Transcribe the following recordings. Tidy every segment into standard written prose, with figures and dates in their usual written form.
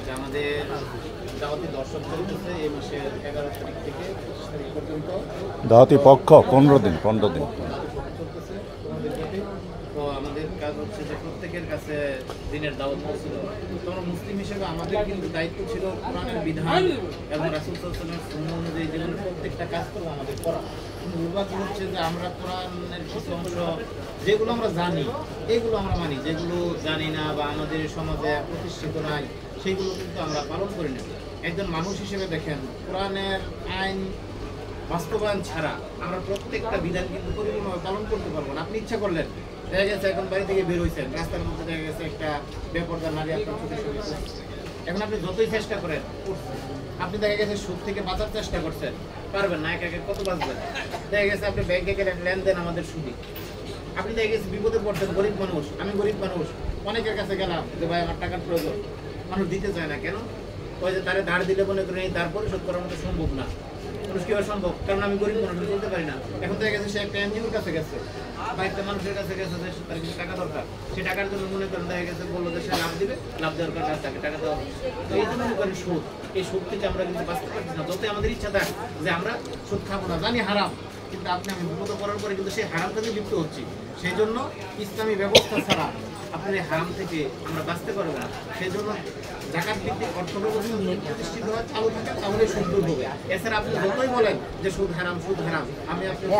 আচ্ছা, আমাদের দাওয়াতি দর্শক চলতেছে এই মাসের 11 তারিখ থেকে 25 তারিখ পর্যন্ত। দাওয়াতি পক্ষ 15 দিন চলতেছে আমাদের ব্যাপী। তো আমাদের কাজ হচ্ছে যে প্রত্যেকের কাছে দিনের দাওয়াত পৌঁছে দেওয়া। তো আমরা মুসলিম হিসেবে আমাদের কিন্তু দায়িত্ব ছিল কোরআনের বিধান এবং রাসূল সাল্লাল্লাহু আলাইহি ওয়াসাল্লামের সুন্নাহ অনুযায়ী জীবনের প্রত্যেকটা কাজ করবো আমাদের করা। কিন্তু দুর্ভাগ্য হচ্ছে যে আমরা কোরআনের কিছু অংশ যেগুলো আমরা জানি এগুলো আমরা মানি, যেগুলো জানি না বা আমাদের সমাজে প্রতিষ্ঠিত নাই সেইগুলো কিন্তু আমরা পালন করি না। একজন মানুষ হিসেবে দেখেন, কোরআনের আইন বাস্তবায়ন ছাড়া আমরা প্রত্যেকটা বিধান কিন্তু পরিপূর্ণভাবে পালন করতে পারবো না। আপনি ইচ্ছা করলেন, দেখা গেছে এখন বাড়ি থেকে বের হয়েছেন, রাস্তার মধ্যে দেখা গেছে একটা বেপরদা নারী আপনার চোখে ছবি করছে। এখন আপনি যতই চেষ্টা করেন, আপনি দেখা গেছে সুদ থেকে বাঁচার চেষ্টা করছেন, পারবেন না, একে কত বাঁচবেন। দেখা গেছে আপনি ব্যাংকে গেলেন, লেনদেন আমাদের সুদী। আপনি দেখা গেছে বিপদে পড়ছেন, গরিব মানুষ, আমি গরিব মানুষ, অনেকের কাছে গেলাম যে ভাই আমার টাকার প্রয়োজন, মানুষ দিতে চায় না। কেন? ওই যে তারে ধার দিলে মনে করেন এই ধার পরিশোধ করার মতো সম্ভব না। মানুষ কীভাবে সম্ভব? কারণ আমি গরিব মানুষ, আমি চলতে পারি না। এখন দেখা গেছে সে একটা এনজিওর কাছে গেছে বা একটা মানুষের কাছে গেছে যে তার কিছু টাকা দরকার, সেই টাকার জন্য মনে করেন দেখা গেছে বললো যে সে লাভ দিবে, লাভ দেওয়ার কারণে তাকে টাকা দেওয়া হবে। তো এই জন্য মনে করেন সুদ, এই সুদ থেকে আমরা কিন্তু বাঁচতে পারছি না। যতই আমাদের ইচ্ছা থাক যে আমরা সুদ খাবো না, জানি হারাম, কিন্তু আপনি আমি বিপদ করার পরে কিন্তু সেই হারাম থেকে লিপ্ত হচ্ছি। সেই জন্য ইসলামী ব্যবস্থা ছাড়া আপনার এই হারাম থেকে আমরা বাঁচতে পারবো না। সেই জন্য জাকাত ভিত্তিক অর্থ ব্যবস্থা প্রতিষ্ঠিত হওয়া চালু থাকে, তাহলে সুদ দূর হবে। এছাড়া আপনি যতই বলেন যে সুদ হারাম, সুদ হারাম, আমি আপনাকে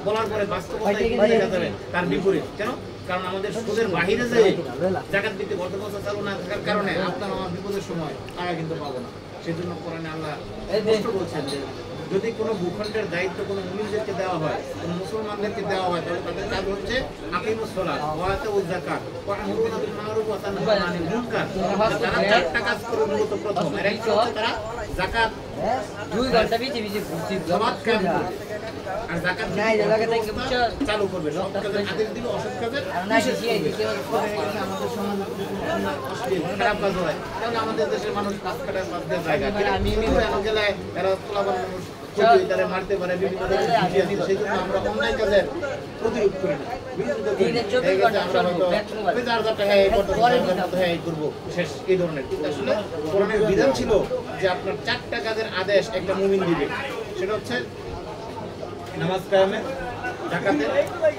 বলার পরে বাস্তবতায় দেখা যাবে তার বিপরীত। কেন? কারণ আমাদের সুদের বাহিরে যে জাকাত ভিত্তিক অর্থ ব্যবস্থা চালু না থাকার কারণে আপনার আমার বিপদের সময় টাকা কিন্তু পাবো না। সেই জন্য কোরআনে আল্লাহ স্পষ্ট বলছেন যে যদি কোনো ভূখণ্ডের দায়িত্ব কোনো মুমিনদেরকে দেওয়া হয়, কোনো মুসলমানদেরকে দেওয়া হয়, তাহলে তাদের কাজ হচ্ছে আকিমুস সালাত ওয়া আতুজ যাকাত ওয়া আমরুনা বিল মারুফ ওয়া তানহাউনা আনিল মুনকার। তারা চারটা কাজ করে মূলত প্রথম। এর একটা হচ্ছে তারা যাকাত 2 ঘন্টা বেশি ঘুরছি জামাত কায়েম করবে আর যাকাত চালু করবে। সৎ কাজের আদেশ দিবে, অসৎ কাজের নিষেধ করবে। আমাদের সমাজে অশ্লীল খারাপ কাজ হয়, তাহলে আমাদের দেশের মানুষ কাজ কাটার মধ্যে জায়গা গেলে এরা পোলাপান মানুষ তারা মারতে পারে, বিভিন্ন ধরনের সেই জন্য আমরা অন্যায় কাজের প্রতিরোধ করি না, বিরোধিতা করি না। আমরা হয়তো 4,000 টাকা এই করবো শেষ, এই ধরনের। কিন্তু আসলে কোরআনের বিধান ছিল যে আপনার 4টা কাজের আদেশ একটা মুমিন দিবে। সেটা হচ্ছে নামাজ কায়েমের, যাকাতের,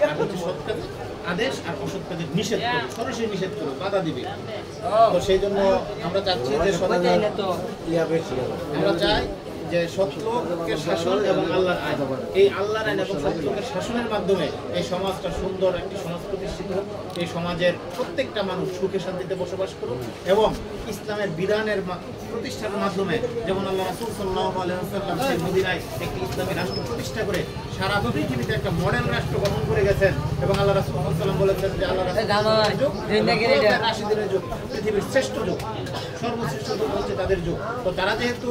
আর হচ্ছে সৎ কাজের আদেশ আর অসৎ কাজের নিষেধ করবে, সরাসরি নিষেধ করবে, বাধা দিবে। তো সেই জন্য আমরা চাচ্ছি যে আমরা চাই যে সৎলোকের শাসন এবং আল্লাহর আইন, এই আল্লাহর আইন এবং সৎলোকের শাসনের মাধ্যমে এই সমাজটা সুন্দর একটি সমাজ প্রতিষ্ঠিত হোক, এই সমাজের প্রত্যেকটা মানুষ সুখে শান্তিতে বসবাস করুক এবং ইসলামের বিধানের প্রতিষ্ঠার মাধ্যমে, যেমন আল্লাহ রাসূল সাল্লাল্লাহু আলাইহি ওয়াসাল্লাম সেই মদিনায় একটি ইসলামী রাষ্ট্র প্রতিষ্ঠা করে সারা পৃথিবীতে একটা মডেল রাষ্ট্র গঠন করে গেছেন। এবং আল্লাহ রাসূল সাল্লাল্লাহু আলাইহি ওয়াসাল্লাম বলেছেন যে আল্লাহ রাসূলের রাশিদিনের যুগ পৃথিবীর শ্রেষ্ঠ যুগ, সর্বশ্রেষ্ঠ যুগ হচ্ছে তাদের যুগ। তো তারা যেহেতু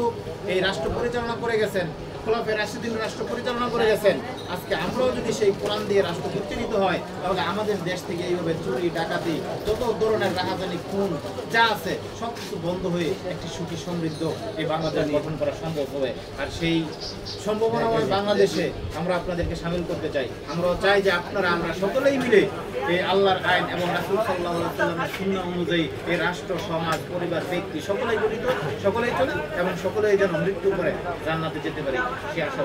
এই রাষ্ট্র পরিচালনা করে গেছেন, খোলাফায়ে রাশিদিন রাষ্ট্র পরিচালনা করে গেছেন, আজকে আমরাও যদি সেই কোরআন দিয়ে রাষ্ট্র পরিচালিত হয়, তাহলে আমাদের দেশ থেকে এইভাবে চুরি, ডাকাতি, যত ধরনের রাহাজানি, খুন যা আছে সব কিছু বন্ধ হয়ে একটি সুখী সমৃদ্ধ এই বাংলাদেশ গঠন করা সম্ভব হবে। আর সেই সম্ভাবনাময় বাংলাদেশে আমরা আপনাদেরকে সামিল করতে চাই। আমরাও চাই যে আপনারা আমরা সকলেই মিলে এই আল্লাহর আইন এবং রাসূল সাল্লাল্লাহু আলাইহি ওয়াসাল্লামের সুন্নাহ অনুযায়ী এই রাষ্ট্র, সমাজ, পরিবার, ব্যক্তি সকলেই গঠিত, সকলেই চলে এবং সকলেই যেন মৃত্যুর পরে জান্নাতে যেতে পারে সে আশা